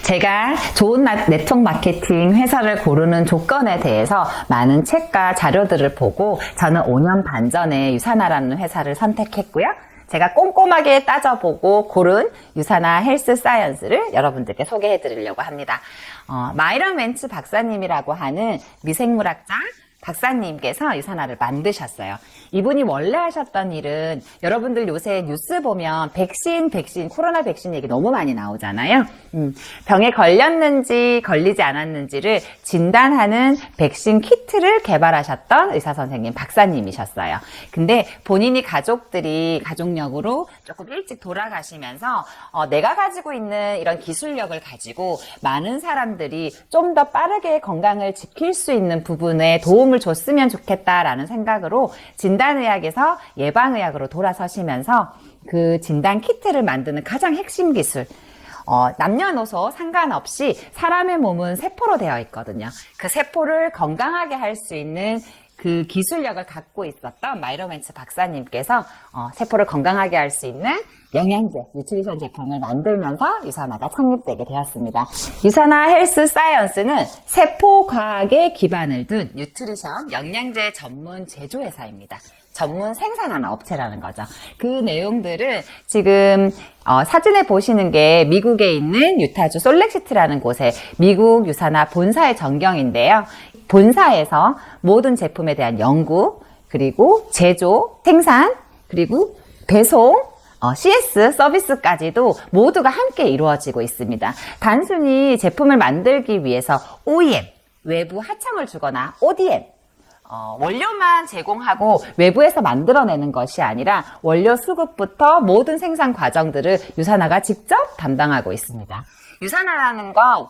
제가 좋은 네트워크 마케팅 회사를 고르는 조건에 대해서 많은 책과 자료들을 보고 저는 5년 반 전에 유사나라는 회사를 선택했고요. 제가 꼼꼼하게 따져보고 고른 유사나 헬스 사이언스를 여러분들께 소개해 드리려고 합니다. 마이런 웬츠 박사님이라고 하는 미생물학자 박사님께서 유사나를 만드셨어요. 이분이 원래 하셨던 일은 여러분들 요새 뉴스 보면 백신, 코로나 백신 얘기 너무 많이 나오잖아요. 병에 걸렸는지 걸리지 않았는지를 진단하는 백신 키트를 개발하셨던 의사 선생님 박사님이셨어요. 근데 본인이 가족력으로 조금 일찍 돌아가시면서 내가 가지고 있는 이런 기술력을 가지고 많은 사람들이 좀 더 빠르게 건강을 지킬 수 있는 부분에 도움을 줬으면 좋겠다라는 생각으로 진단의학에서 예방의학으로 돌아서시면서 그 진단 키트를 만드는 가장 핵심 기술, 남녀노소 상관없이 사람의 몸은 세포로 되어 있거든요. 그 세포를 건강하게 할 수 있는 그 기술력을 갖고 있었던 마이런 웬츠 박사님께서 세포를 건강하게 할 수 있는 영양제, 뉴트리션 제품을 만들면서 유사나가 창립되게 되었습니다. 유사나 헬스 사이언스는 세포 과학에 기반을 둔 뉴트리션, 영양제 전문 제조회사입니다. 전문 생산하는 업체라는 거죠. 그 내용들을 지금 사진에 보시는 게 미국에 있는 유타주 솔렉시티라는 곳에 미국 유사나 본사의 전경인데요. 본사에서 모든 제품에 대한 연구, 그리고 제조, 생산, 그리고 배송, CS 서비스까지도 모두가 함께 이루어지고 있습니다. 단순히 제품을 만들기 위해서 OEM, 외부 하청을 주거나 ODM, 원료만 제공하고 외부에서 만들어내는 것이 아니라 원료 수급부터 모든 생산 과정들을 유사나가 직접 담당하고 있습니다. 유사나라는 건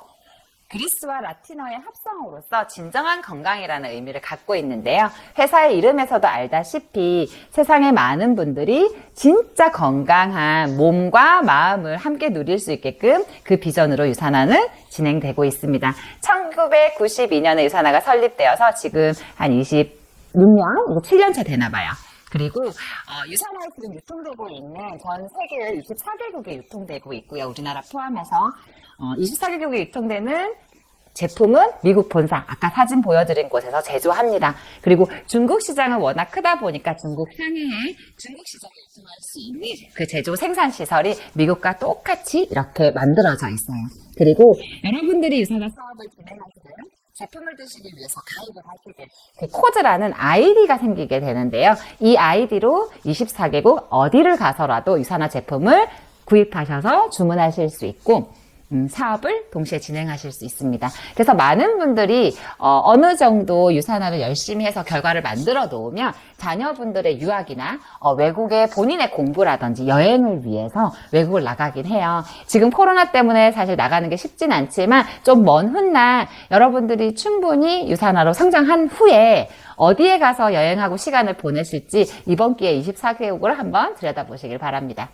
그리스와 라틴어의 합성어로서 진정한 건강이라는 의미를 갖고 있는데요. 회사의 이름에서도 알다시피 세상의 많은 분들이 진짜 건강한 몸과 마음을 함께 누릴 수 있게끔 그 비전으로 유사나는 진행되고 있습니다. 1992년에 유사나가 설립되어서 지금 한 26년, 7년차 되나 봐요. 그리고 유사나에 지금 유통되고 있는 전 세계 24개국에 유통되고 있고요. 우리나라 포함해서 24개국에 유통되는 제품은 미국 본사, 아까 사진 보여드린 곳에서 제조합니다. 그리고 중국 시장은 워낙 크다 보니까 중국 상해에 중국 시장에 유통할 수 있는 그 제조 생산 시설이 미국과 똑같이 이렇게 만들어져 있어요. 그리고 여러분들이 유사나 사업을 진행하시고요. 제품을 드시기 위해서 가입을 하시게 그 코드라는 아이디가 생기게 되는데요. 이 아이디로 24개국 어디를 가서라도 유사나 제품을 구입하셔서 주문하실 수 있고 사업을 동시에 진행하실 수 있습니다. 그래서 많은 분들이 어느 정도 유사나를 열심히 해서 결과를 만들어 놓으면 자녀분들의 유학이나 외국의 본인의 공부라든지 여행을 위해서 외국을 나가긴 해요. 지금 코로나 때문에 사실 나가는 게 쉽진 않지만 좀 먼 훗날 여러분들이 충분히 유사나로 성장한 후에 어디에 가서 여행하고 시간을 보내실지 이번 기회에 24개국을 한번 들여다보시길 바랍니다.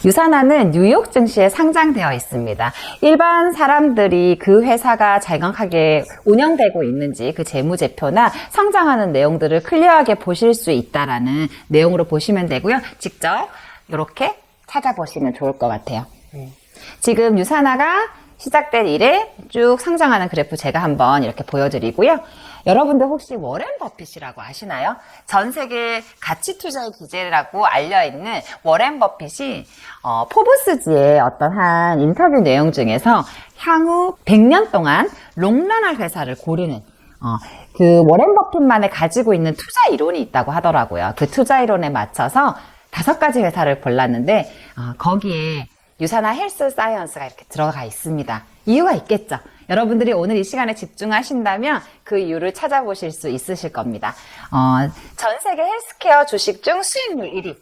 유사나는 뉴욕 증시에 상장되어 있습니다. 일반 사람들이 그 회사가 정확하게 운영되고 있는지 그 재무제표나 성장하는 내용들을 클리어하게 보실 수 있다라는 내용으로 보시면 되고요. 직접 이렇게 찾아보시면 좋을 것 같아요. 지금 유사나가 시작된 이래 쭉 상장하는 그래프 제가 한번 이렇게 보여드리고요. 여러분들 혹시 워렌 버핏이라고 아시나요? 전 세계 가치 투자의 기재라고 알려있는 워렌 버핏이 포브스지의 어떤 한 인터뷰 내용 중에서 향후 100년 동안 롱런할 회사를 고르는 그 워렌 버핏만에 가지고 있는 투자 이론이 있다고 하더라고요. 그 투자 이론에 맞춰서 5가지 회사를 골랐는데 거기에 유사나 헬스 사이언스가 이렇게 들어가 있습니다. 이유가 있겠죠. 여러분들이 오늘 이 시간에 집중하신다면 그 이유를 찾아보실 수 있으실 겁니다. 전 세계 헬스케어 주식 중 수익률 1위.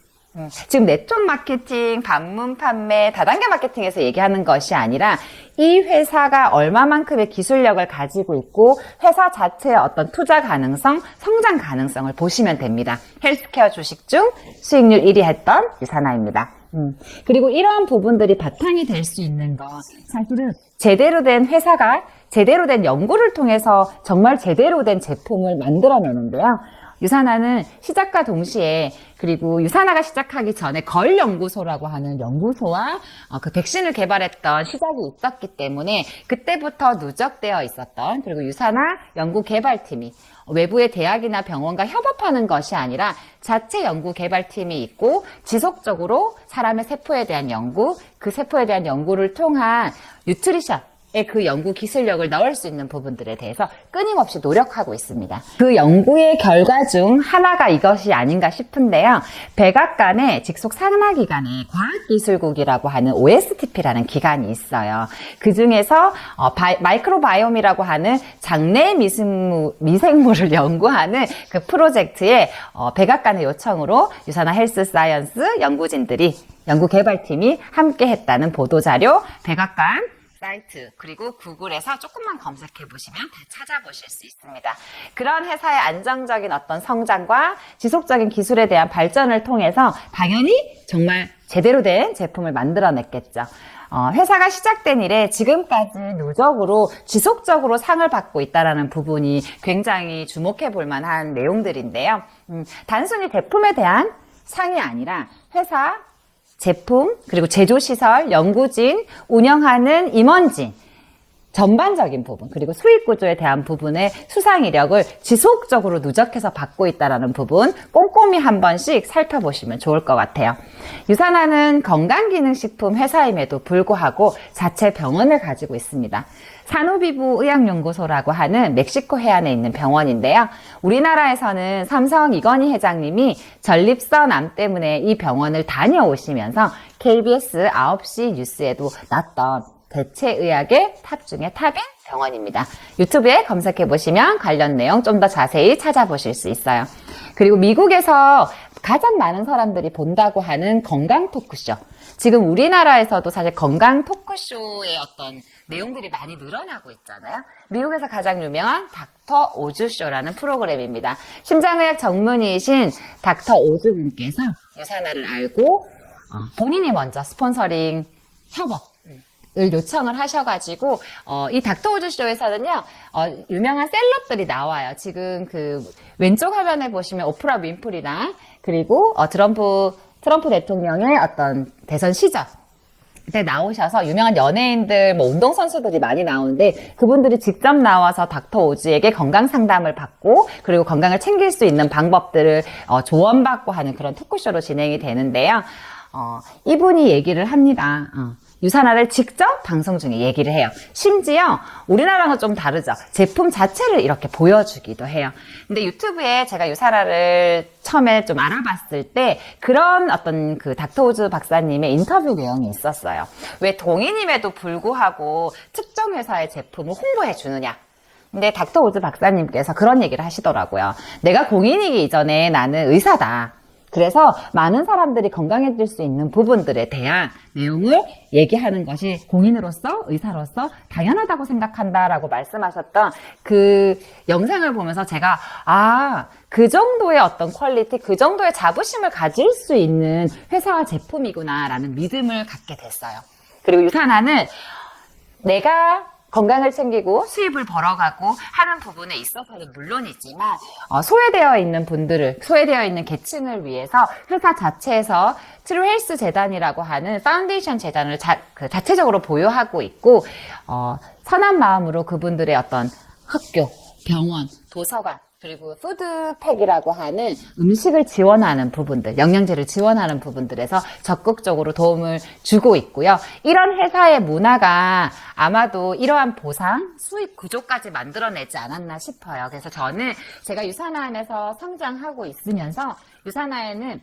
지금 네트워크 마케팅, 방문 판매, 다단계 마케팅에서 얘기하는 것이 아니라 이 회사가 얼마만큼의 기술력을 가지고 있고 회사 자체의 어떤 투자 가능성, 성장 가능성을 보시면 됩니다. 헬스케어 주식 중 수익률 1위 했던 유사나입니다. 그리고 이러한 부분들이 바탕이 될 수 있는 건 사실은 제대로 된 회사가 제대로 된 연구를 통해서 정말 제대로 된 제품을 만들어내는데요. 유산화는 시작과 동시에 그리고 유산화가 시작하기 전에 걸 연구소라고 하는 연구소와 그 백신을 개발했던 시작이 있었기 때문에 그때부터 누적되어 있었던 그리고 유산화 연구 개발팀이 외부의 대학이나 병원과 협업하는 것이 아니라 자체 연구 개발팀이 있고 지속적으로 사람의 세포에 대한 연구, 그 세포에 대한 연구를 통한 뉴트리션 그 연구 기술력을 넣을 수 있는 부분들에 대해서 끊임없이 노력하고 있습니다. 그 연구의 결과 중 하나가 이것이 아닌가 싶은데요. 백악관의 직속 산하기관에 과학기술국이라고 하는 OSTP라는 기관이 있어요. 그 중에서 마이크로바이옴이라고 하는 장내 미생물을 연구하는 그 프로젝트에 백악관의 요청으로 유산화 헬스 사이언스 연구진들이 연구개발팀이 함께 했다는 보도자료 백악관 사이트 그리고 구글에서 조금만 검색해 보시면 다 찾아보실 수 있습니다. 그런 회사의 안정적인 어떤 성장과 지속적인 기술에 대한 발전을 통해서 당연히 정말 제대로 된 제품을 만들어냈겠죠. 회사가 시작된 이래 지금까지 누적으로 지속적으로 상을 받고 있다는 부분이 굉장히 주목해 볼 만한 내용들인데요. 단순히 제품에 대한 상이 아니라 회사 제품, 그리고 제조시설, 연구진, 운영하는 임원진, 전반적인 부분, 그리고 수익 구조에 대한 부분의 수상 이력을 지속적으로 누적해서 받고 있다는 부분 꼼꼼히 한 번씩 살펴보시면 좋을 것 같아요. 유산화는 건강기능식품 회사임에도 불구하고 자체 병원을 가지고 있습니다. 산후비부의학연구소라고 하는 멕시코 해안에 있는 병원인데요. 우리나라에서는 삼성 이건희 회장님이 전립선 암 때문에 이 병원을 다녀오시면서 KBS 9시 뉴스에도 났던 대체의학의 탑 중에 탑인 병원입니다. 유튜브에 검색해보시면 관련 내용 좀 더 자세히 찾아보실 수 있어요. 그리고 미국에서 가장 많은 사람들이 본다고 하는 건강 토크쇼. 지금 우리나라에서도 사실 건강 토크쇼의 어떤 내용들이 많이 늘어나고 있잖아요. 미국에서 가장 유명한 닥터 오즈 쇼라는 프로그램입니다. 심장의학 전문의이신 닥터 오즈 분께서 유산화를 알고 본인이 먼저 스폰서링 협업을 요청을 하셔가지고 이 닥터 오즈 쇼에서는요 유명한 셀럽들이 나와요. 지금 그 왼쪽 화면에 보시면 오프라 윈프리나 그리고 트럼프 대통령의 어떤 대선 시절 때 나오셔서 유명한 연예인들, 운동선수들이 많이 나오는데 그분들이 직접 나와서 닥터 오즈에게 건강 상담을 받고 그리고 건강을 챙길 수 있는 방법들을 조언받고 하는 그런 토크쇼로 진행이 되는데요. 이분이 얘기를 합니다. 유산화를 직접 방송 중에 얘기를 해요. 심지어 우리나라랑은 좀 다르죠. 제품 자체를 이렇게 보여주기도 해요. 근데 유튜브에 제가 유산화를 처음에 좀 알아봤을 때 그런 어떤 그 닥터 오즈 박사님의 인터뷰 내용이 있었어요. 왜 동인임에도 불구하고 특정 회사의 제품을 홍보해 주느냐. 근데 닥터 오즈 박사님께서 그런 얘기를 하시더라고요. 내가 공인이기 이전에 나는 의사다. 그래서 많은 사람들이 건강해질 수 있는 부분들에 대한 내용을 얘기하는 것이 공인으로서 의사로서 당연하다고 생각한다라고 말씀하셨던 그 영상을 보면서 제가 그 정도의 어떤 퀄리티, 그 정도의 자부심을 가질 수 있는 회사와 제품이구나라는 믿음을 갖게 됐어요. 그리고 유산화는 내가 건강을 챙기고 수입을 벌어가고 하는 부분에 있어서는 물론이지만 소외되어 있는 분들을, 소외되어 있는 계층을 위해서 회사 자체에서 트루 헬스 재단이라고 하는 파운데이션 재단을 자체적으로 보유하고 있고 선한 마음으로 그분들의 어떤 학교, 병원, 도서관 그리고 푸드팩이라고 하는 음식을 지원하는 부분들, 영양제를 지원하는 부분들에서 적극적으로 도움을 주고 있고요. 이런 회사의 문화가 아마도 이러한 보상, 수익 구조까지 만들어내지 않았나 싶어요. 그래서 저는 제가 유산화 안에서 성장하고 있으면서 유산화에는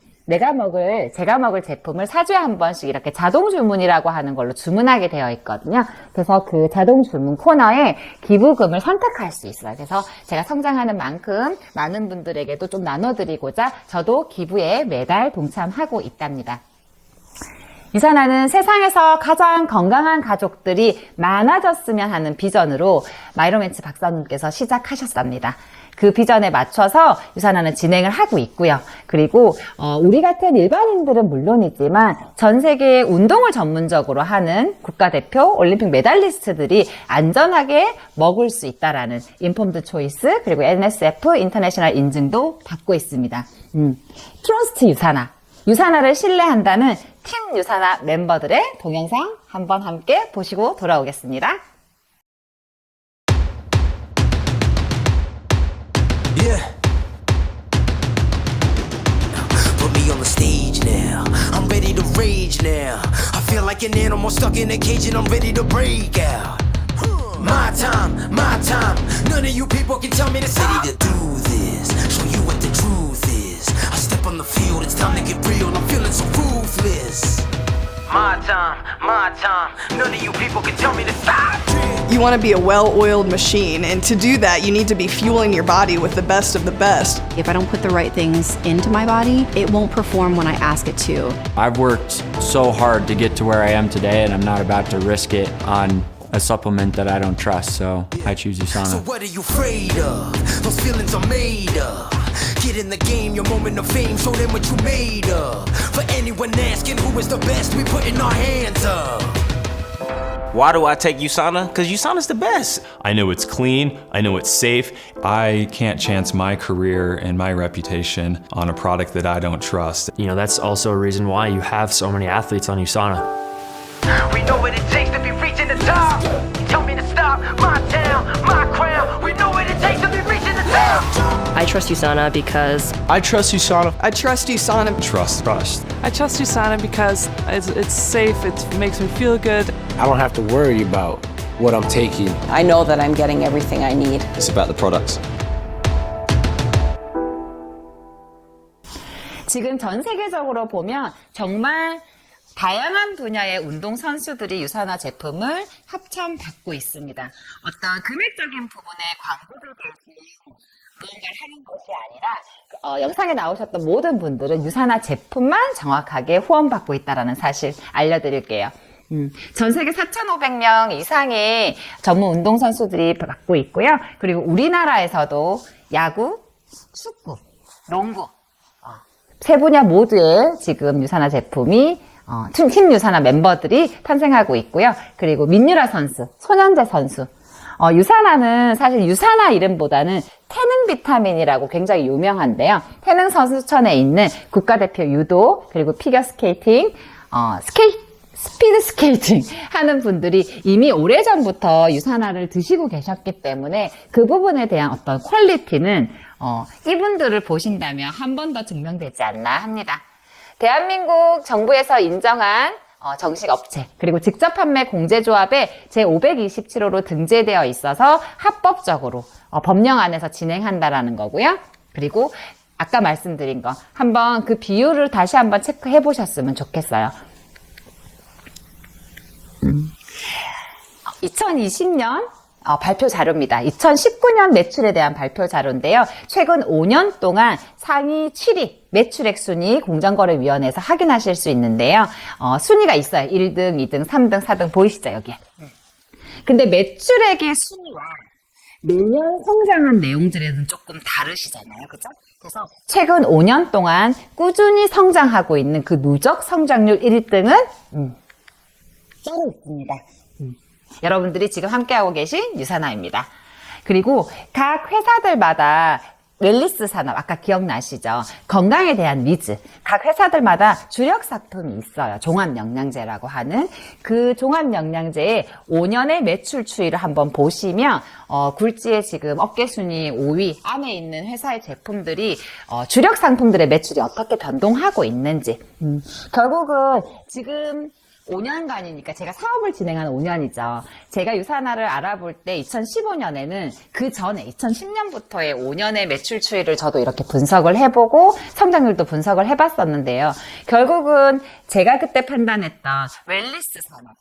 제가 먹을 제품을 4주에 한 번씩 이렇게 자동 주문이라고 하는 걸로 주문하게 되어 있거든요. 그래서 그 자동 주문 코너에 기부금을 선택할 수 있어요. 그래서 제가 성장하는 만큼 많은 분들에게도 좀 나눠드리고자 저도 기부에 매달 동참하고 있답니다. 유산화는 세상에서 가장 건강한 가족들이 많아졌으면 하는 비전으로 마이로맨츠 박사님께서 시작하셨답니다. 그 비전에 맞춰서 유산화는 진행을 하고 있고요. 그리고 우리 같은 일반인들은 물론이지만 전 세계의 운동을 전문적으로 하는 국가대표 올림픽 메달리스트들이 안전하게 먹을 수 있다라는 인폼드 초이스 그리고 NSF 인터내셔널 인증도 받고 있습니다. 트러스트 유산화. 유산화를 신뢰한다는 팀 유산화 멤버들의 동영상 한번 함께 보시고 돌아오겠습니다. Yeah. Put me on the stage now. I'm ready to rage now. I feel like an animal stuck in a cage and I'm ready to break out. My time, my time. None of you people can tell me to stop. Ready to do this, show you what the truth is. I step on the field, it's time to get real. I'm feeling so ruthless. My time, my time. None of you people can tell me to stop. You want to be a well-oiled machine, and to do that, you need to be fueling your body with the best of the best. If I don't put the right things into my body, it won't perform when I ask it to. I've worked so hard to get to where I am today, and I'm not about to risk it on a supplement that I don't trust, so I choose So USANA. what are you afraid of? Those feelings are made of. Get in the game, your moment of fame, show them what you made of. For anyone asking who is the best, we putting our hands up. Why do I take USANA? Because USANA's the best. I know it's clean, I know it's safe. I can't chance my career and my reputation on a product that I don't trust. You know, that's also a reason why you have so many athletes on USANA. We know what it takes to be reaching the top. You tell me to stop, my town, my crown. We know what it takes to be reaching the top. I trust USANA because I trust USANA. I trust USANA. Trust. I trust USANA because it's safe, it makes me feel good. I don't have to worry about what I'm taking. I know that I'm getting everything I need. It's about the products. 지금 전 세계적으로 보면 정말 다양한 분야의 운동 선수들이 유산화 제품을 합천받고 있습니다. 어떤 금액적인 부분에 광고를 대신 무언가를 하는 것이 아니라 영상에 나오셨던 모든 분들은 유산화 제품만 정확하게 후원받고 있다는 사실 알려드릴게요. 전 세계 4,500명 이상의 전문 운동 선수들이 받고 있고요. 그리고 우리나라에서도 야구, 축구, 농구 세 분야 모두에 지금 유산화 제품이 팀 유산화 멤버들이 탄생하고 있고요. 그리고 민유라 선수, 손현재 선수. 유산화는 사실 유산화 이름보다는 태능 비타민이라고 굉장히 유명한데요. 태능 선수촌에 있는 국가대표 유도, 그리고 피겨 스케이팅, 스피드 스케이팅 하는 분들이 이미 오래전부터 유산화를 드시고 계셨기 때문에 그 부분에 대한 어떤 퀄리티는 이분들을 보신다면 한 번 더 증명되지 않나 합니다. 대한민국 정부에서 인정한 정식 업체 그리고 직접 판매 공제조합에 제527호로 등재되어 있어서 합법적으로 법령 안에서 진행한다라는 거고요. 그리고 아까 말씀드린 거 한번 그 비율을 다시 한번 체크해 보셨으면 좋겠어요. 2020년 발표 자료입니다. 2019년 매출에 대한 발표 자료인데요. 최근 5년 동안 상위 7위 매출액 순위 공정거래위원회에서 확인하실 수 있는데요. 순위가 있어요. 1등, 2등, 3등, 4등 보이시죠? 여기에. 근데 매출액의 순위와 매년 성장한 내용들에는 조금 다르시잖아요. 그죠? 그래서 최근 5년 동안 꾸준히 성장하고 있는 그 누적 성장률 1등은 따로 있습니다. 여러분들이 지금 함께하고 계신 유산화입니다. 그리고 각 회사들마다 웰니스 산업, 아까 기억나시죠? 건강에 대한 니즈. 각 회사들마다 주력 상품이 있어요. 종합영양제라고 하는 그 종합영양제의 5년의 매출 추이를 한번 보시면 굴지의 지금 어깨순위 5위 안에 있는 회사의 제품들이 주력 상품들의 매출이 어떻게 변동하고 있는지. 결국은 지금 5년간이니까 제가 사업을 진행하는 5년이죠. 제가 유산화를 알아볼 때 2015년에는 그 전에 2010년부터의 5년의 매출 추이를 저도 이렇게 분석을 해보고 성장률도 분석을 해봤었는데요. 결국은 제가 그때 판단했던 웰니스 산업.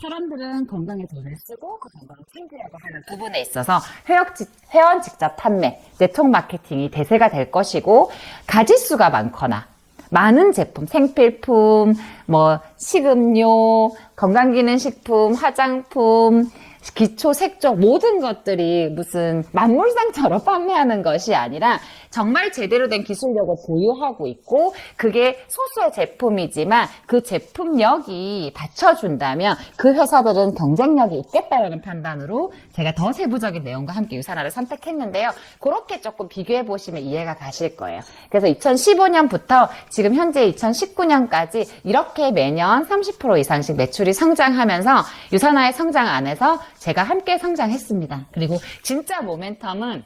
사람들은 건강에 돈을 쓰고 그 건강을 챙기려고 하는 부분에 있어서 회원 직접 판매, 네트워크 마케팅이 대세가 될 것이고 가짓수가 많거나 많은 제품, 생필품, 뭐 식음료, 건강기능식품, 화장품, 기초 색조 모든 것들이 무슨 만물상처럼 판매하는 것이 아니라 정말 제대로 된 기술력을 보유하고 있고 그게 소수의 제품이지만 그 제품력이 받쳐준다면 그 회사들은 경쟁력이 있겠다라는 판단으로 제가 더 세부적인 내용과 함께 유산화를 선택했는데요. 그렇게 조금 비교해 보시면 이해가 가실 거예요. 그래서 2015년부터 지금 현재 2019년까지 이렇게 매년 30% 이상씩 매출이 성장하면서 유산화의 성장 안에서 제가 함께 성장했습니다. 그리고 진짜 모멘텀은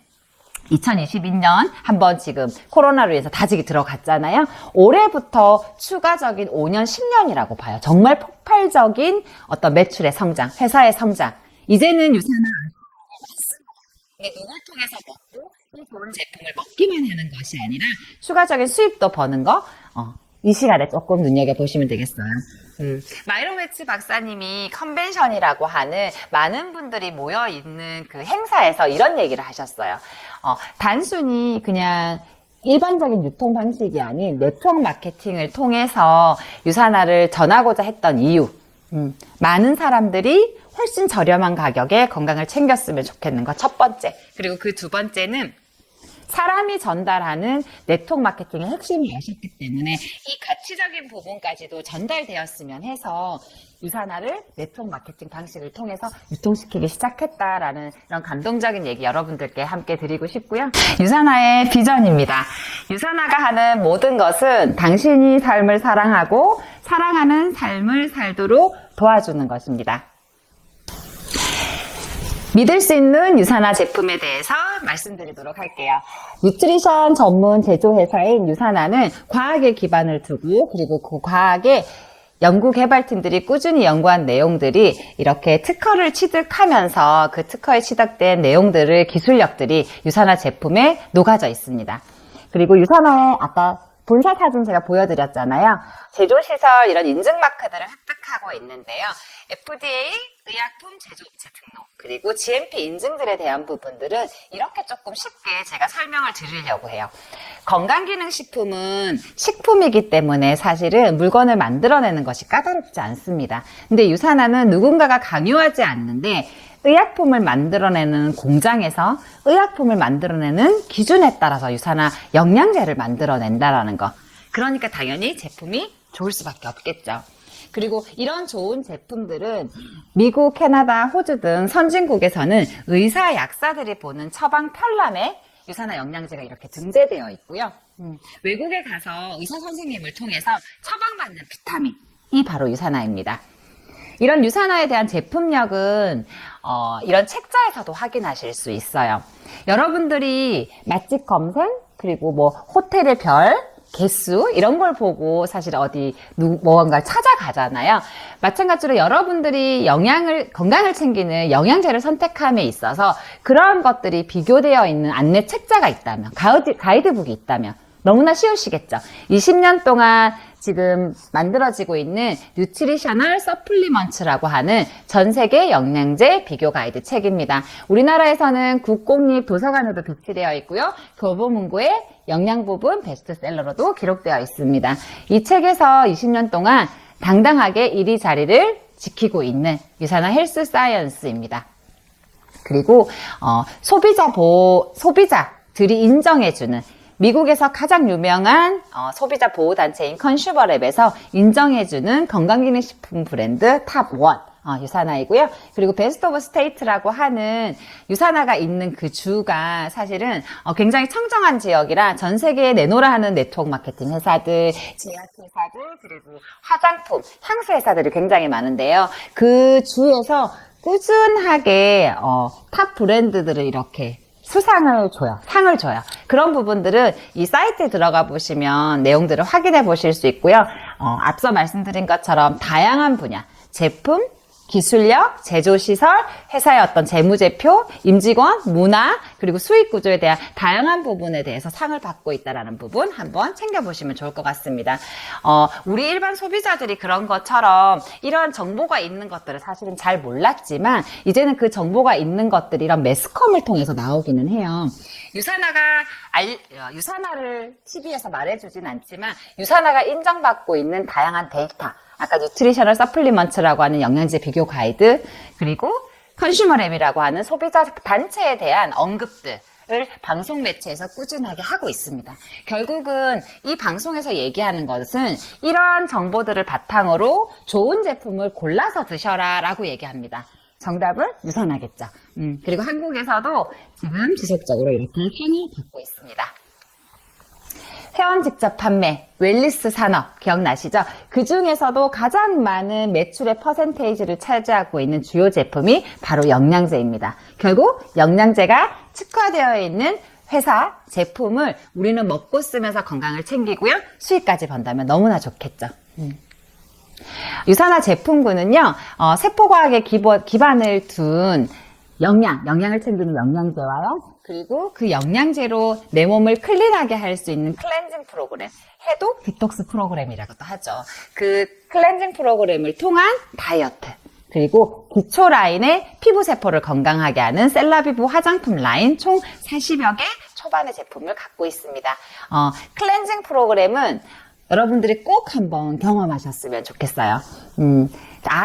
2022년 한번 지금 코로나로 인해서 다지기 들어갔잖아요. 올해부터 추가적인 5년, 10년이라고 봐요. 정말 폭발적인 어떤 매출의 성장, 회사의 성장. 이제는 유산화 누굴 통해서 먹고 이 좋은 제품을 먹기만 하는 것이 아니라 추가적인 수입도 버는 거 이 시간에 조금 눈여겨보시면 되겠어요. 마이론 웨츠 박사님이 컨벤션이라고 하는 많은 분들이 모여있는 그 행사에서 이런 얘기를 하셨어요. 단순히 그냥 일반적인 유통 방식이 아닌 네트워크 마케팅을 통해서 유산화를 전하고자 했던 이유. 많은 사람들이 훨씬 저렴한 가격에 건강을 챙겼으면 좋겠는 것 첫 번째. 그리고 그 두 번째는 사람이 전달하는 네트워크 마케팅의 핵심을 아셨기 때문에 이 가치적인 부분까지도 전달되었으면 해서 유산화를 네트워크 마케팅 방식을 통해서 유통시키기 시작했다라는 이런 감동적인 얘기 여러분들께 함께 드리고 싶고요. 유산화의 비전입니다. 유산화가 하는 모든 것은 당신이 삶을 사랑하고 사랑하는 삶을 살도록 도와주는 것입니다. 믿을 수 있는 유산화 제품에 대해서 말씀드리도록 할게요. 뉴트리션 전문 제조회사인 유산화는 과학에 기반을 두고 그리고 그 과학에 연구개발팀들이 꾸준히 연구한 내용들이 이렇게 특허를 취득하면서 그 특허에 취득된 내용들을 기술력들이 유산화 제품에 녹아져 있습니다. 그리고 유산화의 아까 본사 사진 제가 보여드렸잖아요. 제조시설 이런 인증 마크들을 획득하고 있는데요. FDA 의약품 제조업체 등록 그리고 GMP 인증들에 대한 부분들은 이렇게 조금 쉽게 제가 설명을 드리려고 해요. 건강기능식품은 식품이기 때문에 사실은 물건을 만들어내는 것이 까다롭지 않습니다. 근데 유산화는 누군가가 강요하지 않는데 의약품을 만들어내는 공장에서 의약품을 만들어내는 기준에 따라서 유산화 영양제를 만들어낸다라는 거. 그러니까 당연히 제품이 좋을 수밖에 없겠죠. 그리고 이런 좋은 제품들은 미국, 캐나다, 호주 등 선진국에서는 의사, 약사들이 보는 처방 편람에 유산화 영양제가 이렇게 등재되어 있고요. 외국에 가서 의사 선생님을 통해서 처방받는 비타민이 바로 유산화입니다. 이런 유산화에 대한 제품력은 이런 책자에서도 확인하실 수 있어요. 여러분들이 맛집 검색, 그리고 뭐 호텔의 별, 개수 이런 걸 보고 사실 어디 무언가를 찾아가잖아요. 마찬가지로 여러분들이 건강을 챙기는 영양제를 선택함에 있어서 그런 것들이 비교되어 있는 안내 책자가 있다면, 가이드북이 있다면 너무나 쉬우시겠죠. 20년 동안 지금 만들어지고 있는 뉴트리셔널 서플리먼트라고 하는 전 세계 영양제 비교 가이드 책입니다. 우리나라에서는 국공립 도서관에도 비치되어 있고요. 교보문고의 영양 부분 베스트셀러로도 기록되어 있습니다. 이 책에서 20년 동안 당당하게 1위 자리를 지키고 있는 유산화 헬스 사이언스입니다. 그리고 소비자들이 인정해주는 미국에서 가장 유명한 소비자 보호단체인 컨슈머랩에서 인정해주는 건강기능식품 브랜드 탑1 유산화이고요. 그리고 베스트 오브 스테이트라고 하는 유산화가 있는 그 주가 사실은 굉장히 청정한 지역이라 전 세계에 내놓으라 하는 네트워크 마케팅 회사들, 제약회사들, 그리고 화장품, 향수 회사들이 굉장히 많은데요. 그 주에서 꾸준하게 탑 브랜드들을 이렇게 상을 줘요. 그런 부분들은 이 사이트에 들어가 보시면 내용들을 확인해 보실 수 있고요. 앞서 말씀드린 것처럼 다양한 분야, 제품, 기술력, 제조시설, 회사의 어떤 재무제표, 임직원, 문화, 그리고 수익 구조에 대한 다양한 부분에 대해서 상을 받고 있다는 부분 한번 챙겨보시면 좋을 것 같습니다. 우리 일반 소비자들이 그런 것처럼 이런 정보가 있는 것들을 사실은 잘 몰랐지만 이제는 그 정보가 있는 것들이 이런 매스컴을 통해서 나오기는 해요. 유산화를 TV에서 말해주진 않지만 유산화가 인정받고 있는 다양한 데이터, 아까 뉴트리셔널 서플리먼트라고 하는 영양제 비교 가이드, 그리고 컨슈머랩이라고 하는 소비자 단체에 대한 언급들을 방송 매체에서 꾸준하게 하고 있습니다. 결국은 이 방송에서 얘기하는 것은 이러한 정보들을 바탕으로 좋은 제품을 골라서 드셔라 라고 얘기합니다. 정답은 유산하겠죠. 그리고 한국에서도 지금 지속적으로 이렇게 상을 받고 있습니다. 회원 직접 판매, 웰니스 산업 기억나시죠? 그 중에서도 가장 많은 매출의 퍼센테이지를 차지하고 있는 주요 제품이 바로 영양제입니다. 결국 영양제가 특화되어 있는 회사 제품을 우리는 먹고 쓰면서 건강을 챙기고요. 수익까지 번다면 너무나 좋겠죠. 유산화 제품군은요, 세포과학에 기반을 둔 영양을 챙기는 영양제와요. 그리고 그 영양제로 내 몸을 클린하게 할 수 있는 클렌징 프로그램, 해독 디톡스 프로그램이라고도 하죠. 그 클렌징 프로그램을 통한 다이어트, 그리고 기초 라인의 피부 세포를 건강하게 하는 셀라비브 화장품 라인 총 40여 개 초반의 제품을 갖고 있습니다. 클렌징 프로그램은 여러분들이 꼭 한번 경험하셨으면 좋겠어요.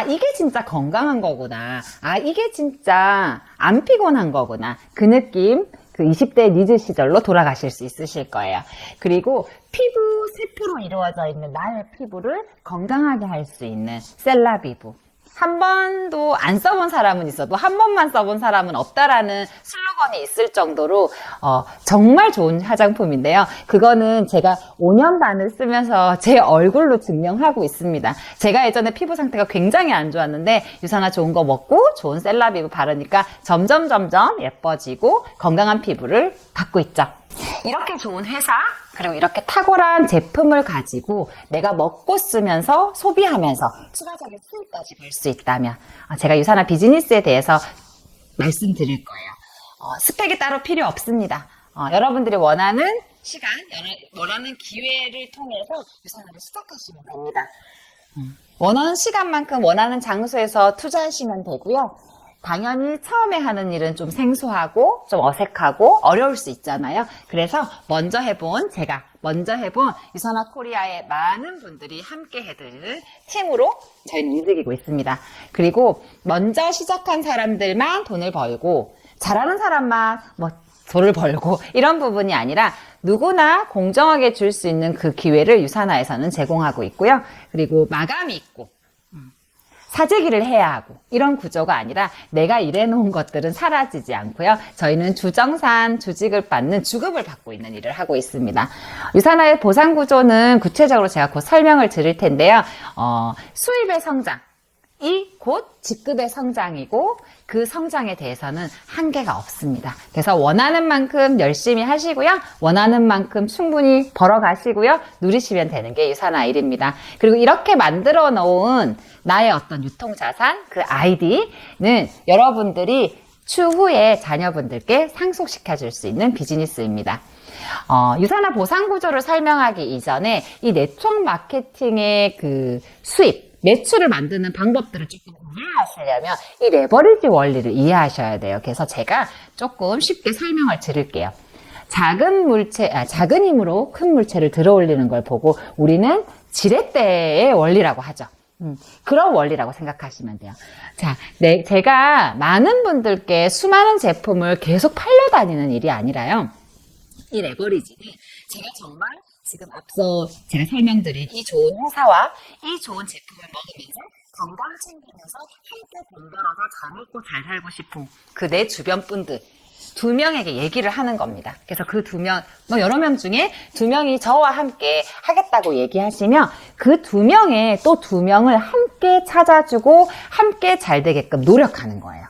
이게 진짜 건강한 거구나. 이게 진짜 안 피곤한 거구나. 그 느낌, 그 20대 니즈 시절로 돌아가실 수 있으실 거예요. 그리고 피부 세포로 이루어져 있는 나의 피부를 건강하게 할 수 있는 셀라비브. 한 번도 안 써본 사람은 있어도 한 번만 써본 사람은 없다라는 슬로건이 있을 정도로 정말 좋은 화장품인데요. 그거는 제가 5년 반을 쓰면서 제 얼굴로 증명하고 있습니다. 제가 예전에 피부 상태가 굉장히 안 좋았는데 유산화 좋은 거 먹고 좋은 셀라비브 바르니까 점점 예뻐지고 건강한 피부를 갖고 있죠. 이렇게 좋은 회사, 그리고 이렇게 탁월한 제품을 가지고 내가 먹고 쓰면서 소비하면서 추가적인 수익까지 벌 수 있다면 제가 유산화 비즈니스에 대해서 말씀드릴 거예요. 스펙이 따로 필요 없습니다. 여러분들이 원하는 시간, 원하는 기회를 통해서 유산화를 시작하시면 됩니다. 원하는 시간만큼 원하는 장소에서 투자하시면 되고요. 당연히 처음에 하는 일은 좀 생소하고 좀 어색하고 어려울 수 있잖아요. 그래서 제가 먼저 해본 유산화 코리아의 많은 분들이 함께 해드릴 팀으로 저희는 움직이고 있습니다. 그리고 먼저 시작한 사람들만 돈을 벌고 잘하는 사람만 돈을 벌고 이런 부분이 아니라 누구나 공정하게 줄 수 있는 그 기회를 유산화에서는 제공하고 있고요. 그리고 마감이 있고 사재기를 해야 하고 이런 구조가 아니라 내가 일해놓은 것들은 사라지지 않고요. 저희는 주정산 주직을 받는 주급을 받고 있는 일을 하고 있습니다. 유산화의 보상 구조는 구체적으로 제가 곧 설명을 드릴 텐데요. 수입의 성장이 곧 직급의 성장이고 그 성장에 대해서는 한계가 없습니다. 그래서 원하는 만큼 열심히 하시고요. 원하는 만큼 충분히 벌어가시고요. 누리시면 되는 게 유산화 일입니다. 그리고 이렇게 만들어 놓은 나의 어떤 유통자산, 그 아이디는 여러분들이 추후에 자녀분들께 상속시켜 줄 수 있는 비즈니스입니다. 유산화 보상 구조를 설명하기 이전에 이 네트워크 마케팅의 그 수입, 매출을 만드는 방법들을 조금 이해하시려면 이 레버리지 원리를 이해하셔야 돼요. 그래서 제가 조금 쉽게 설명을 드릴게요. 작은 힘으로 큰 물체를 들어올리는 걸 보고 우리는 지렛대의 원리라고 하죠. 그런 원리라고 생각하시면 돼요. 자, 제가 많은 분들께 수많은 제품을 계속 팔려다니는 일이 아니라요. 이 레버리지는 제가 정말 지금 앞서 제가 설명드린 이 좋은 회사와 이 좋은 제품을 먹으면서 건강 챙기면서 함께 돈 벌어서 잘 먹고 잘 살고 싶은 그 내 주변 분들 2명에게 얘기를 하는 겁니다. 그래서 그 2명, 여러 명 중에 2명이 저와 함께 하겠다고 얘기하시면 그 2명에 또 2명을 함께 찾아주고 함께 잘 되게끔 노력하는 거예요.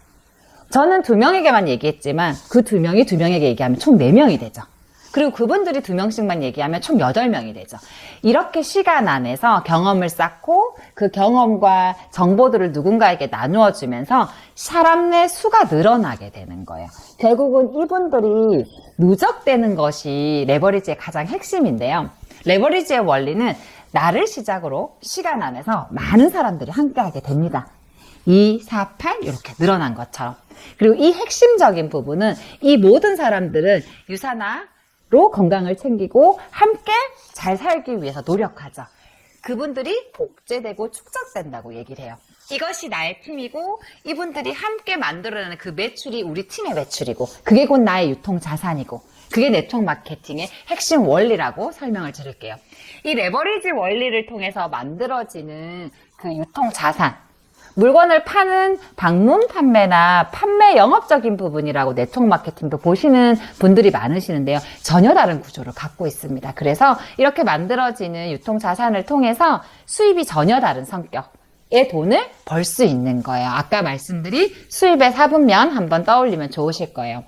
저는 2명에게만 얘기했지만 그 2명이 2명에게 얘기하면 총 4명이 되죠. 그리고 그분들이 2명씩만 얘기하면 총 8명이 되죠. 이렇게 시간 안에서 경험을 쌓고 그 경험과 정보들을 누군가에게 나누어 주면서 사람 내 수가 늘어나게 되는 거예요. 결국은 이분들이 누적되는 것이 레버리지의 가장 핵심인데요. 레버리지의 원리는 나를 시작으로 시간 안에서 많은 사람들이 함께하게 됩니다. 2, 4, 8 이렇게 늘어난 것처럼. 그리고 이 핵심적인 부분은 이 모든 사람들은 유산화로 건강을 챙기고 함께 잘 살기 위해서 노력하죠. 그분들이 복제되고 축적된다고 얘기를 해요. 이것이 나의 팀이고 이분들이 함께 만들어내는 그 매출이 우리 팀의 매출이고 그게 곧 나의 유통 자산이고 그게 네트워크 마케팅의 핵심 원리라고 설명을 드릴게요. 이 레버리지 원리를 통해서 만들어지는 그 유통 자산, 물건을 파는 방문 판매나 판매 영업적인 부분이라고 네트워크 마케팅도 보시는 분들이 많으시는데요. 전혀 다른 구조를 갖고 있습니다. 그래서 이렇게 만들어지는 유통 자산을 통해서 수입이 전혀 다른 성격의 돈을 벌 수 있는 거예요. 아까 말씀드린 수입의 4분면 한번 떠올리면 좋으실 거예요.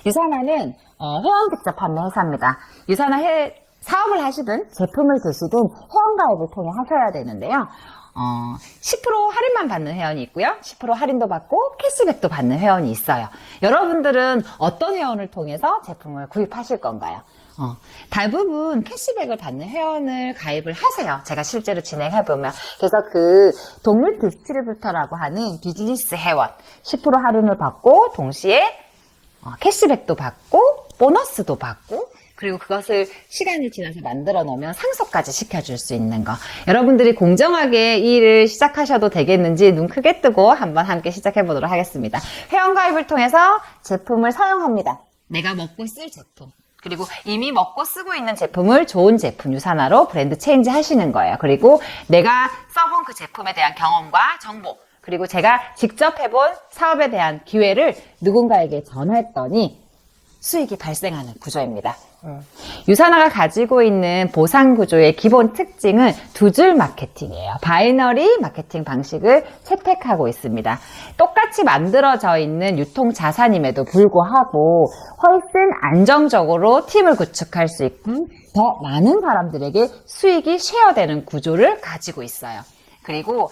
유산화는 회원 직접 판매 회사입니다. 유산화 사업을 하시든 제품을 드시든 회원가입을 통해 하셔야 되는데요. 10% 할인만 받는 회원이 있고요. 10% 할인도 받고 캐시백도 받는 회원이 있어요. 여러분들은 어떤 회원을 통해서 제품을 구입하실 건가요? 대부분 캐시백을 받는 회원을 가입을 하세요. 제가 실제로 진행해보면. 그래서 그 동물 디스트리뷰터라고 하는 비즈니스 회원 10% 할인을 받고 동시에 캐시백도 받고 보너스도 받고 그리고 그것을 시간이 지나서 만들어 놓으면 상속까지 시켜줄 수 있는 거. 여러분들이 공정하게 이 일을 시작하셔도 되겠는지 눈 크게 뜨고 한번 함께 시작해 보도록 하겠습니다. 회원가입을 통해서 제품을 사용합니다. 내가 먹고 쓸 제품. 그리고 이미 먹고 쓰고 있는 제품을 좋은 제품 유산화로 브랜드 체인지 하시는 거예요. 그리고 내가 써본 그 제품에 대한 경험과 정보 그리고 제가 직접 해본 사업에 대한 기회를 누군가에게 전했더니 수익이 발생하는 구조입니다. 유산화가 가지고 있는 보상 구조의 기본 특징은 두 줄 마케팅이에요. 바이너리 마케팅 방식을 채택하고 있습니다. 똑같이 만들어져 있는 유통 자산임에도 불구하고 훨씬 안정적으로 팀을 구축할 수 있고 더 많은 사람들에게 수익이 쉐어되는 구조를 가지고 있어요. 그리고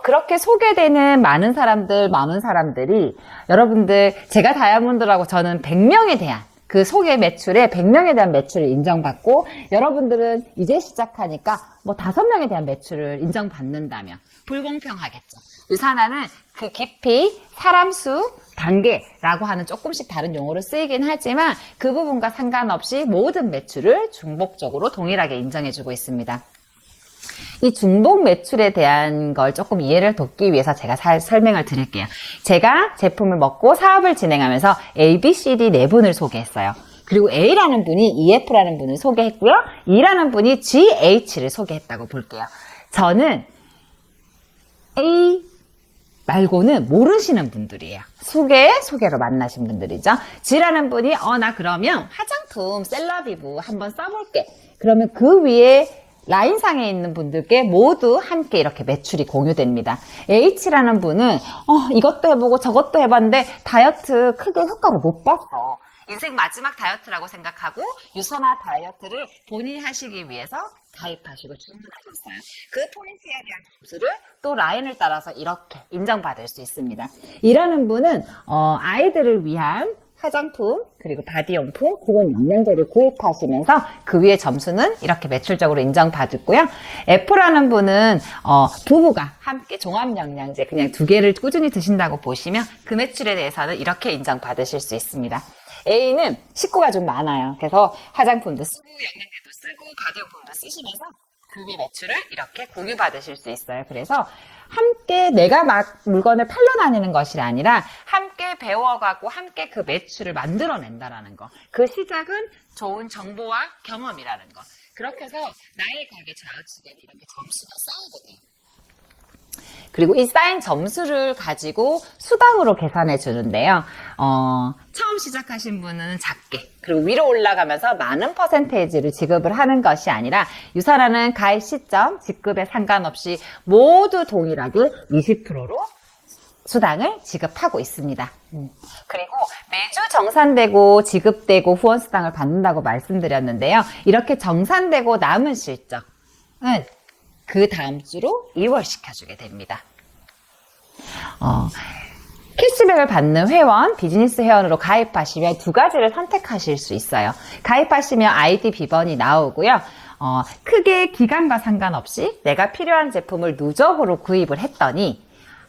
그렇게 소개되는 많은 사람들이 여러분들 제가 다이아몬드라고 저는 100명에 대한 그 소개 매출에 100명에 대한 매출을 인정받고 여러분들은 이제 시작하니까 뭐 5명에 대한 매출을 인정받는다면 불공평하겠죠. 유산화는 그 깊이, 사람 수, 단계라고 하는 조금씩 다른 용어로 쓰이긴 하지만 그 부분과 상관없이 모든 매출을 중복적으로 동일하게 인정해주고 있습니다. 이 중복 매출에 대한 걸 조금 이해를 돕기 위해서 제가 설명을 드릴게요. 제가 제품을 먹고 사업을 진행하면서 A, B, C, D 네 분을 소개했어요. 그리고 A라는 분이 EF라는 분을 소개했고요. E라는 분이 G, H를 소개했다고 볼게요. 저는 A 말고는 모르시는 분들이에요. 소개로 만나신 분들이죠. G라는 분이 나 그러면 화장품 셀러비브 한번 써볼게. 그러면 그 위에 라인상에 있는 분들께 모두 함께 이렇게 매출이 공유됩니다. H라는 분은 이것도 해보고 저것도 해봤는데 다이어트 크게 효과를 못 봤어. 인생 마지막 다이어트라고 생각하고 유산화 다이어트를 본인이 하시기 위해서 가입하시고 주문하셨어요. 그 포인트에 대한 점수를 또 라인을 따라서 이렇게 인정받을 수 있습니다. 이라는 분은 아이들을 위한 화장품 그리고 바디용품 기본 영양제를 구입하시면서 그 위에 점수는 이렇게 매출적으로 인정받았고요. F라는 분은 부부가 함께 종합영양제 그냥 2개를 꾸준히 드신다고 보시면 그 매출에 대해서는 이렇게 인정받으실 수 있습니다. A는 식구가 좀 많아요. 그래서 화장품도 쓰고 영양제도 쓰고 바디용품도 쓰시면서 그 위에 매출을 이렇게 공유받으실 수 있어요. 그래서 함께 내가 막 물건을 팔러 다니는 것이 아니라 함께 배워가고 함께 그 매출을 만들어낸다라는 거. 그 시작은 좋은 정보와 경험이라는 거. 그렇게 해서 나의 가게 좌우측에 이렇게 점수가 쌓이게 돼요. 그리고 이 쌓인 점수를 가지고 수당으로 계산해 주는데요. 처음 시작하신 분은 작게 그리고 위로 올라가면서 많은 퍼센테이지를 지급을 하는 것이 아니라 유산화는 가입 시점, 직급에 상관없이 모두 동일하게 20%로 수당을 지급하고 있습니다. 그리고 매주 정산되고 지급되고 후원 수당을 받는다고 말씀드렸는데요. 이렇게 정산되고 남은 실적은 그 다음 주로 이월시켜주게 됩니다. 캐시백을 받는 회원, 비즈니스 회원으로 가입하시면 2가지를 선택하실 수 있어요. 가입하시면 아이디 비번이 나오고요. 크게 기간과 상관없이 내가 필요한 제품을 누적으로 구입을 했더니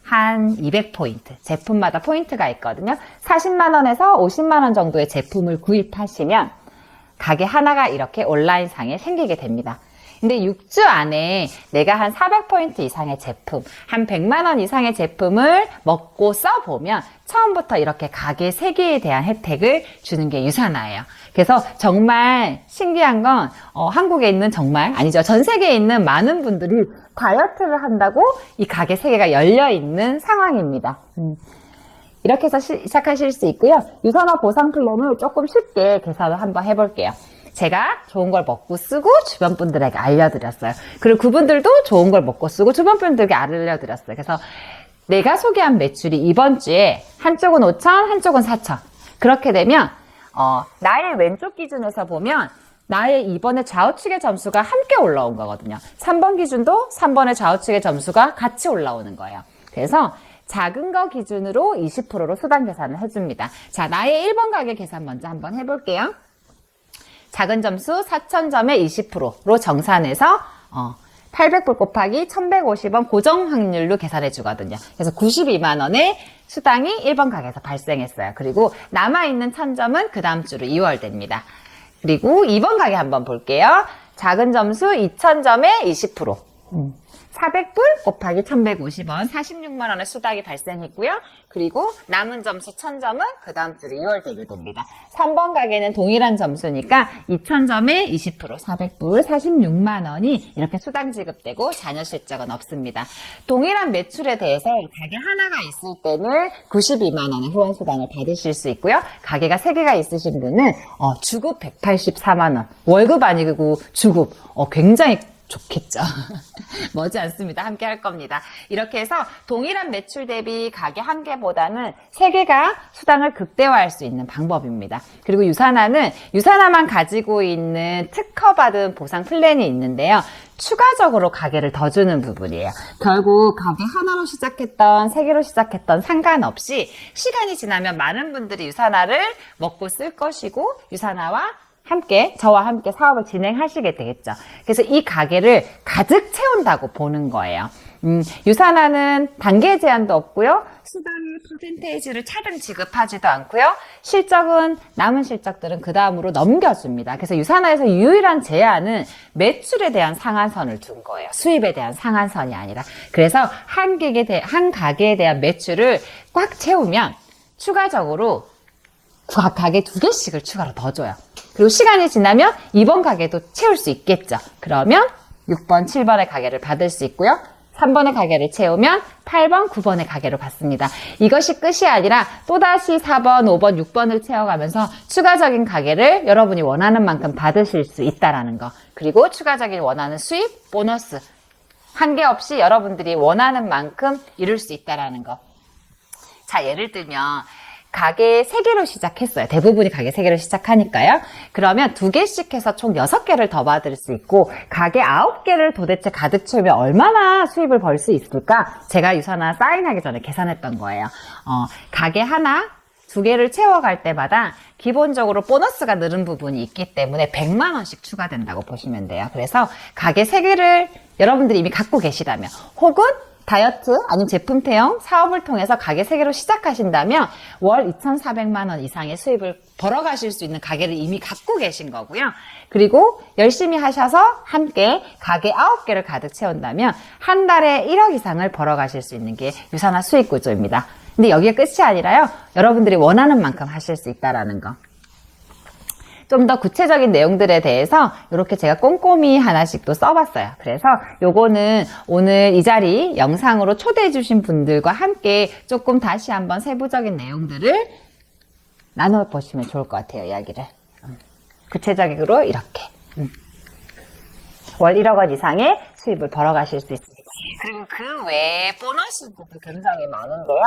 한 200포인트, 제품마다 포인트가 있거든요. 40만원에서 50만원 정도의 제품을 구입하시면 가게 하나가 이렇게 온라인상에 생기게 됩니다. 근데 6주 안에 내가 한 400포인트 이상의 제품, 한 100만 원 이상의 제품을 먹고 써보면 처음부터 이렇게 가게 3개에 대한 혜택을 주는 게 유산화예요. 그래서 정말 신기한 건 한국에 있는 정말 아니죠. 전 세계에 있는 많은 분들이 다이어트를 한다고 이 가게 3개가 열려있는 상황입니다. 이렇게 해서 시작하실 수 있고요. 유산화 보상 플랜을 조금 쉽게 계산을 한번 해볼게요. 제가 좋은 걸 먹고 쓰고 주변 분들에게 알려드렸어요. 그리고 그분들도 좋은 걸 먹고 쓰고 주변 분들에게 알려드렸어요. 그래서 내가 소개한 매출이 이번 주에 한쪽은 5,000, 한쪽은 4,000. 그렇게 되면 나의 왼쪽 기준에서 보면 나의 이번에 좌우측의 점수가 함께 올라온 거거든요. 3번 기준도 3번의 좌우측의 점수가 같이 올라오는 거예요. 그래서 작은 거 기준으로 20%로 수당 계산을 해줍니다. 자, 나의 1번 가게 계산 먼저 한번 해볼게요. 작은 점수 4,000점에 20%로 정산해서 800불 곱하기 1,150원 고정 확률로 계산해 주거든요. 그래서 92만 원의 수당이 1번 가게에서 발생했어요. 그리고 남아있는 1,000점은 그 다음 주로 2월 됩니다. 그리고 2번 가게 한번 볼게요. 작은 점수 2,000점에 20%. 400불 곱하기 1,150원 46만 원의 수당이 발생했고요. 그리고 남은 점수 1,000점은 그 다음 주로 2월 되게 됩니다. 3번 가게는 동일한 점수니까 2,000점에 20% 400불 46만 원이 이렇게 수당 지급되고 자녀 실적은 없습니다. 동일한 매출에 대해서 가게 하나가 있을 때는 92만 원의 후원 수당을 받으실 수 있고요. 가게가 3개가 있으신 분은 주급 184만 원 월급 아니고 주급 굉장히 좋겠죠. 머지않습니다. 함께 할 겁니다. 이렇게 해서 동일한 매출 대비 가게 한 개보다는 3개가 수당을 극대화할 수 있는 방법입니다. 그리고 유산화만 가지고 있는 특허받은 보상 플랜이 있는데요. 추가적으로 가게를 더 주는 부분이에요. 결국 가게 하나로 시작했던 3개로 시작했던 상관없이 시간이 지나면 많은 분들이 유산화를 먹고 쓸 것이고 유산화와 저와 함께 사업을 진행하시게 되겠죠. 그래서 이 가게를 가득 채운다고 보는 거예요. 유산화는 단계 제한도 없고요. 수당의 퍼센테이지를 차등 지급하지도 않고요. 남은 실적들은 그 다음으로 넘겨줍니다. 그래서 유산화에서 유일한 제한은 매출에 대한 상한선을 둔 거예요. 수입에 대한 상한선이 아니라. 그래서 한 가게에 대한 매출을 꽉 채우면 추가적으로 가게 2개씩을 추가로 더 줘요. 그리고 시간이 지나면 2번 가게도 채울 수 있겠죠. 그러면 6번, 7번의 가게를 받을 수 있고요. 3번의 가게를 채우면 8번, 9번의 가게로 받습니다. 이것이 끝이 아니라 또다시 4번, 5번, 6번을 채워가면서 추가적인 가게를 여러분이 원하는 만큼 받으실 수 있다는 거. 그리고 추가적인 원하는 수입, 보너스 한계 없이 여러분들이 원하는 만큼 이룰 수 있다는 거. 자, 예를 들면 가게 3개로 시작했어요. 대부분이 가게 3개로 시작하니까요. 그러면 2개씩 해서 총 6개를 더 받을 수 있고 가게 9개를 도대체 가득 채우면 얼마나 수입을 벌 수 있을까? 제가 유산화 사인하기 전에 계산했던 거예요. 가게 하나, 2개를 채워갈 때마다 기본적으로 보너스가 늘은 부분이 있기 때문에 100만 원씩 추가된다고 보시면 돼요. 그래서 가게 3개를 여러분들이 이미 갖고 계시다면 혹은 다이어트 아니면 제품 태형 사업을 통해서 가게 3개로 시작하신다면 월 2,400만 원 이상의 수입을 벌어가실 수 있는 가게를 이미 갖고 계신 거고요. 그리고 열심히 하셔서 함께 가게 9개를 가득 채운다면 한 달에 1억 이상을 벌어가실 수 있는 게 유산화 수익 구조입니다. 근데 여기가 끝이 아니라요. 여러분들이 원하는 만큼 하실 수 있다는 거. 좀 더 구체적인 내용들에 대해서 이렇게 제가 꼼꼼히 하나씩 또 써봤어요. 그래서 요거는 오늘 이 자리 영상으로 초대해 주신 분들과 함께 조금 다시 한번 세부적인 내용들을 나눠보시면 좋을 것 같아요. 이야기를. 구체적으로 이렇게. 월 1억 원 이상의 수입을 벌어가실 수 있습니다. 그리고 그 외에 보너스도 굉장히 많은데요.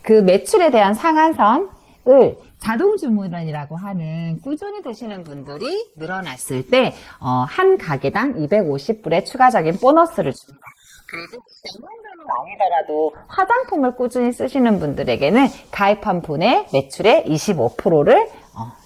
그 매출에 대한 상한선을 자동 주문이라고 하는 꾸준히 드시는 분들이 늘어났을 때 한 가게당 250불의 추가적인 보너스를 줍니다. 그리고 이 정도는 아니더라도 화장품을 꾸준히 쓰시는 분들에게는 가입한 분의 매출의 25%를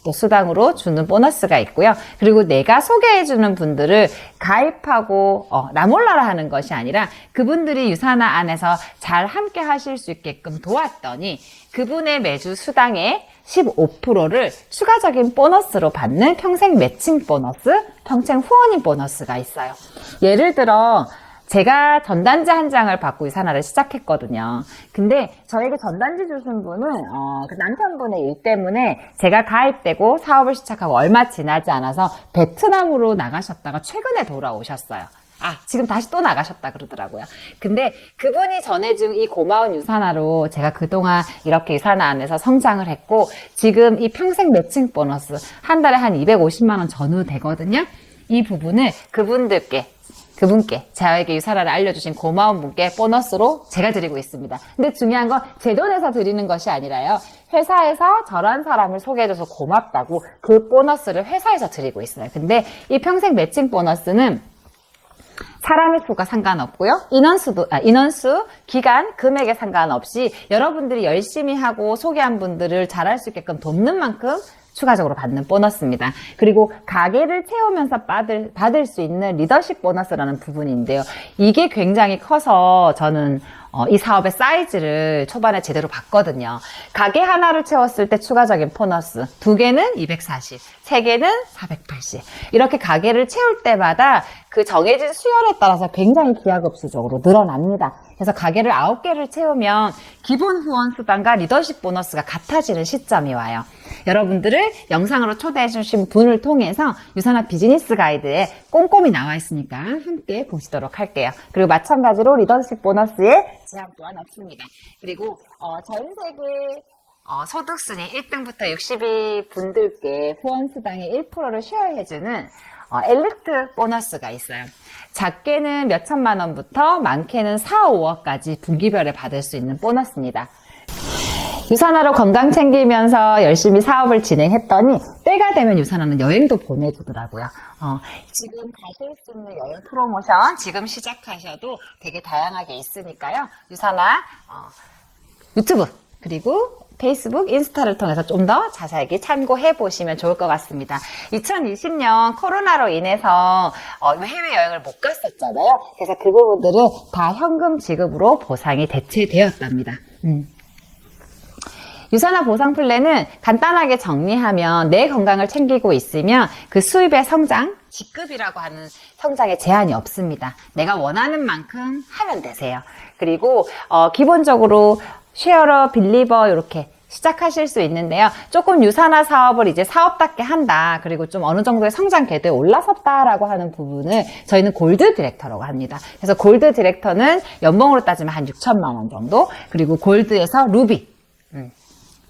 또 수당으로 주는 보너스가 있고요. 그리고 내가 소개해주는 분들을 가입하고 나몰라라 하는 것이 아니라 그분들이 유산화 안에서 잘 함께 하실 수 있게끔 도왔더니 그분의 매주 수당의 15%를 추가적인 보너스로 받는 평생 매칭 보너스, 평생 후원인 보너스가 있어요. 예를 들어 제가 전단지 한 장을 받고 유산화를 시작했거든요. 근데 저에게 전단지 주신 분은 그 남편분의 일 때문에 제가 가입되고 사업을 시작하고 얼마 지나지 않아서 베트남으로 나가셨다가 최근에 돌아오셨어요. 지금 다시 또 나가셨다 그러더라고요. 근데 그분이 전해준 이 고마운 유산화로 제가 그동안 이렇게 유산화 안에서 성장을 했고 지금 이 평생 매칭 보너스 한 달에 한 250만 원 전후 되거든요. 이 부분을 그분께 저에게 유산화를 알려주신 고마운 분께 보너스로 제가 드리고 있습니다. 근데 중요한 건 제 돈에서 드리는 것이 아니라요. 회사에서 저런 사람을 소개해줘서 고맙다고 그 보너스를 회사에서 드리고 있어요. 근데 이 평생 매칭 보너스는 사람의 수가 상관없고요. 인원수, 기간, 금액에 상관없이 여러분들이 열심히 하고 소개한 분들을 잘할 수 있게끔 돕는 만큼 추가적으로 받는 보너스입니다. 그리고 가게를 채우면서 받을 수 있는 리더십 보너스라는 부분인데요. 이게 굉장히 커서 저는 이 사업의 사이즈를 초반에 제대로 봤거든요. 가게 하나를 채웠을 때 추가적인 보너스 2개는 240, 3개는 480 이렇게 가게를 채울 때마다 그 정해진 수열에 따라서 굉장히 기하급수적으로 늘어납니다. 그래서 가게를 9개를 채우면 기본 후원 수당과 리더십 보너스가 같아지는 시점이 와요. 여러분들을 영상으로 초대해 주신 분을 통해서 유산화 비즈니스 가이드에 꼼꼼히 나와 있으니까 함께 보시도록 할게요. 그리고 마찬가지로 리더십 보너스에 제한 또한 없습니다. 그리고 전 세계 소득순위 1등부터 60위 분들께 후원 수당의 1%를 쉐어해주는 엘리트 보너스가 있어요. 작게는 몇 천만 원부터 많게는 4, 5억까지 분기별에 받을 수 있는 보너스입니다. 유산화로 건강 챙기면서 열심히 사업을 진행했더니 때가 되면 유산화는 여행도 보내주더라고요. 지금 가실 수 있는 여행 프로모션 지금 시작하셔도 되게 다양하게 있으니까요. 유산화 유튜브 그리고 페이스북, 인스타를 통해서 좀 더 자세하게 참고해 보시면 좋을 것 같습니다. 2020년 코로나로 인해서 해외여행을 못 갔었잖아요. 그래서 그 부분들은 다 현금 지급으로 보상이 대체되었답니다. 유산화 보상 플랜은 간단하게 정리하면 내 건강을 챙기고 있으면 그 수입의 성장, 직급이라고 하는 성장에 제한이 없습니다. 내가 원하는 만큼 하면 되세요. 그리고 기본적으로 쉐어러, 빌리버 이렇게 시작하실 수 있는데요. 조금 유산화 사업을 이제 사업답게 한다. 그리고 좀 어느 정도의 성장 궤도에 올라섰다라고 하는 부분을 저희는 골드 디렉터라고 합니다. 그래서 골드 디렉터는 연봉으로 따지면 한 6천만 원 정도. 그리고 골드에서 루비,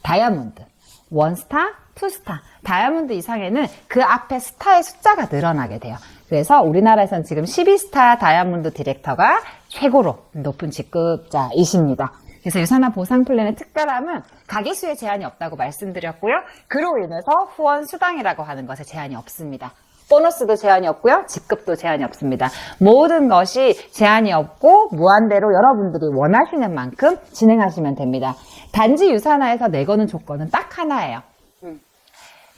다이아몬드, 원스타, 투스타, 다이아몬드 이상에는 그 앞에 스타의 숫자가 늘어나게 돼요. 그래서 우리나라에서는 지금 12스타 다이아몬드 디렉터가 최고로 높은 직급자이십니다. 그래서 유산화 보상 플랜의 특별함은 가게 수에 제한이 없다고 말씀드렸고요. 그로 인해서 후원 수당이라고 하는 것에 제한이 없습니다. 보너스도 제한이 없고요. 직급도 제한이 없습니다. 모든 것이 제한이 없고 무한대로 여러분들이 원하시는 만큼 진행하시면 됩니다. 단지 유산화에서 내거는 조건은 딱 하나예요.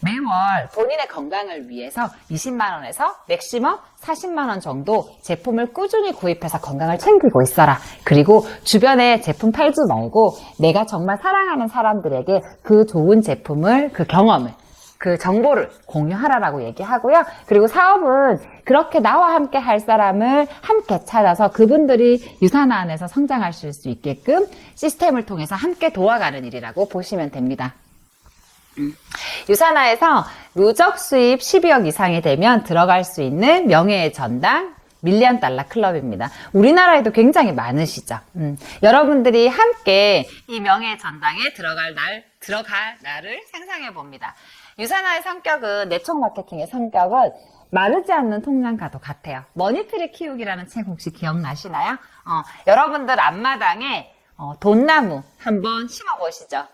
매월 본인의 건강을 위해서 20만 원에서 맥시멈 40만 원 정도 제품을 꾸준히 구입해서 건강을 챙기고 있어라. 그리고 주변에 제품 팔지 말고 내가 정말 사랑하는 사람들에게 그 좋은 제품을, 그 경험을, 그 정보를 공유하라라고 얘기하고요. 그리고 사업은 그렇게 나와 함께 할 사람을 함께 찾아서 그분들이 유산화 안에서 성장하실 수 있게끔 시스템을 통해서 함께 도와가는 일이라고 보시면 됩니다. 유산화에서 누적 수입 12억 이상이 되면 들어갈 수 있는 명예의 전당 밀리언 달러 클럽입니다. 우리나라에도 굉장히 많으시죠. 여러분들이 함께 이 명예의 전당에 들어갈 날을 상상해 봅니다. 유산화의 성격은, 네트워크 마케팅의 성격은 마르지 않는 통장과도 같아요. 머니트리 키우기라는 책 혹시 기억나시나요? 여러분들 앞마당에 돈나무 한번 심어보시죠.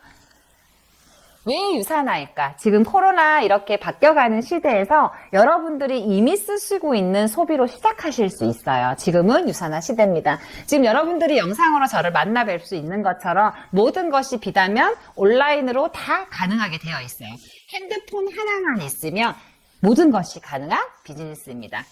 왜 유산화일까? 지금 코로나 이렇게 바뀌어가는 시대에서 여러분들이 이미 쓰시고 있는 소비로 시작하실 수 있어요. 지금은 유산화 시대입니다. 지금 여러분들이 영상으로 저를 만나 뵐 수 있는 것처럼 모든 것이 비다면 온라인으로 다 가능하게 되어 있어요. 핸드폰 하나만 있으면 모든 것이 가능한 비즈니스입니다.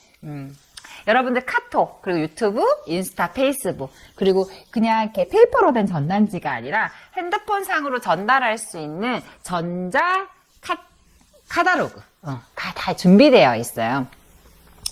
여러분들 카톡, 그리고 유튜브, 인스타, 페이스북, 그리고 그냥 이렇게 페이퍼로 된 전단지가 아니라 핸드폰 상으로 전달할 수 있는 전자 카탈로그, 다 준비되어 있어요.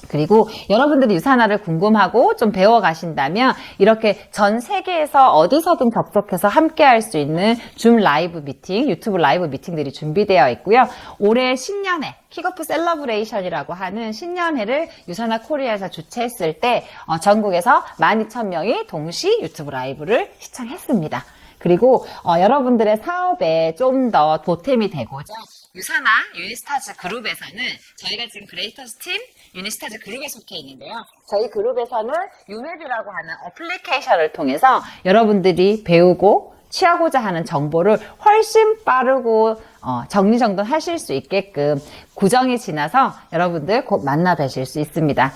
그리고 여러분들이 유산화를 궁금하고 좀 배워가신다면 이렇게 전 세계에서 어디서든 접속해서 함께 할 수 있는 줌 라이브 미팅, 유튜브 라이브 미팅들이 준비되어 있고요. 올해 신년회, 킥오프 셀러브레이션이라고 하는 신년회를 유산화 코리아에서 주최했을 때 전국에서 12,000명이 동시 유튜브 라이브를 시청했습니다. 그리고 여러분들의 사업에 좀 더 보탬이 되고자 유산화 유니스타즈 그룹에서는 저희가 지금 그레이터스 팀 유니스타즈 그룹에 속해 있는데요. 저희 그룹에서는 유맵이라고 하는 어플리케이션을 통해서 여러분들이 배우고 취하고자 하는 정보를 훨씬 빠르고 정리정돈하실 수 있게끔 구정이 지나서 여러분들 곧 만나 뵈실 수 있습니다.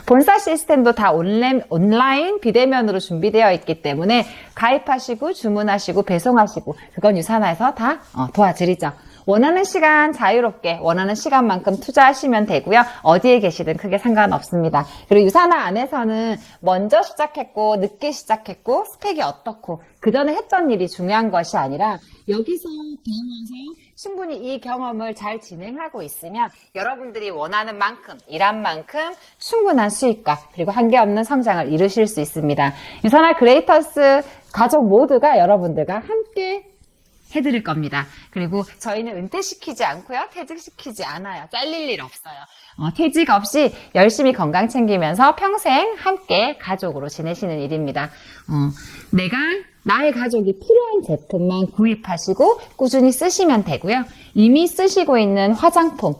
본사 시스템도 다 온라인 비대면으로 준비되어 있기 때문에 가입하시고 주문하시고 배송하시고 그건 유산화에서 다 도와드리죠. 원하는 시간 자유롭게 원하는 시간만큼 투자하시면 되고요. 어디에 계시든 크게 상관없습니다. 그리고 유산화 안에서는 먼저 시작했고 늦게 시작했고 스펙이 어떻고 그 전에 했던 일이 중요한 것이 아니라 여기서 배우면서 충분히 이 경험을 잘 진행하고 있으면 여러분들이 원하는 만큼 일한 만큼 충분한 수익과 그리고 한계없는 성장을 이루실 수 있습니다. 유산화 그레이터스 가족 모두가 여러분들과 함께 해드릴 겁니다. 그리고 저희는 은퇴시키지 않고요. 퇴직시키지 않아요. 잘릴 일 없어요. 퇴직 없이 열심히 건강 챙기면서 평생 함께 가족으로 지내시는 일입니다. 나의 가족이 필요한 제품만 구입하시고 꾸준히 쓰시면 되고요. 이미 쓰시고 있는 화장품,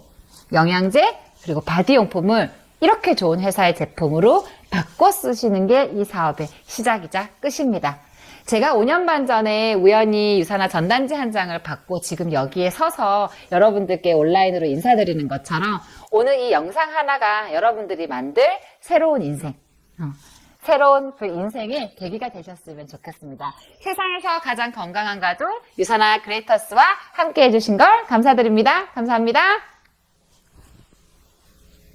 영양제, 그리고 바디용품을 이렇게 좋은 회사의 제품으로 바꿔 쓰시는 게 이 사업의 시작이자 끝입니다. 제가 5년 반 전에 우연히 유산화 전단지 한 장을 받고 지금 여기에 서서 여러분들께 온라인으로 인사드리는 것처럼 오늘 이 영상 하나가 여러분들이 만들 새로운 인생, 새로운 그 인생의 계기가 되셨으면 좋겠습니다. 세상에서 가장 건강한 가족 유산화 그레이터스와 함께 해주신 걸 감사드립니다. 감사합니다.